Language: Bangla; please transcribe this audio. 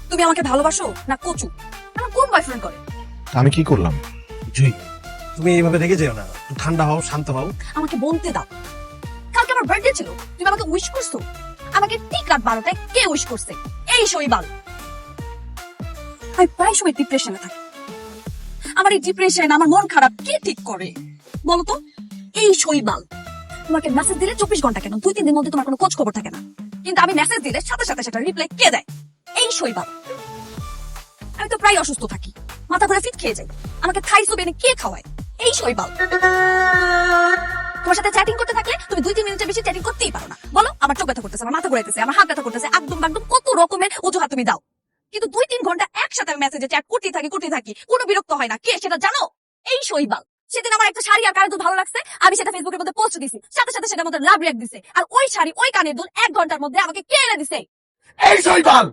তুমি আমাকে ভালোবাসো না কচু? আমার কোন বয়ফ্রেন্ড করে? আমি কি করলাম? জুই, তুমি এইভাবে রেগে যেও না, একটু ঠান্ডা হও, শান্ত হও। আমাকে বলতে দাও, কালকে আমার বার্থডে ছিল, তুমি আমাকে উইশ করছো? আমাকে ঠিক রাত 12টায় কে উইশ করছে? এই শৈবাল। আমি প্রায় সময় ডিপ্রেশনে থাকি। আমার এই ডিপ্রেশন, আমার মন খারাপ কে ঠিক করে বলো তো? এই শৈবাল। তোমাকে মেসেজ দিলে 24 ঘন্টা কেন 2-3 দিনের মধ্যে তোমার কোনো খোঁজ খবর থাকে না, কিন্তু আমি মেসেজ দিলে সাথে সাথে সেটা রিপ্লাই কে দেয়? এই শৈবাল। আমি তো প্রায় অসুস্থ থাকি, মাথা ঘুরে ফিট খেয়ে যাই, আমাকে থাই সুপ এনে কে খাওয়ায়? এই শৈবাল। তোমার সাথে চ্যাটিং করতে থাকলে তুমি 2-3 মিনিটের বেশি চ্যাটিং করতেই পারো না। বলো আমার চোখ ব্যথা করতেছে, আমার মাথা ঘুরাইতেছে, আমার হাত ব্যথা করতেছে, একদম একদম কত রকমের অজুহাত তুমি দাও, কিন্তু 2-3 ঘন্টা একসাথে আমি মেসেজে চ্যাট করতেই থাকি, কোনো বিরক্ত হয় না। কে সেটা জানো? এই শৈবাল। সেদিন আমার একটা শাড়ি আর কানের দুল ভালো লাগছে, আমি সেটা ফেসবুকের মধ্যে পোস্ট দিছি, সাথে সাথে সেটার মধ্যে লাভ রিঅ্যাক্ট দিছে, আর ওই শাড়ি ওই কানের দুল 1 ঘন্টার মধ্যে আমাকে কে এনে দিছে? এই শৈবাল।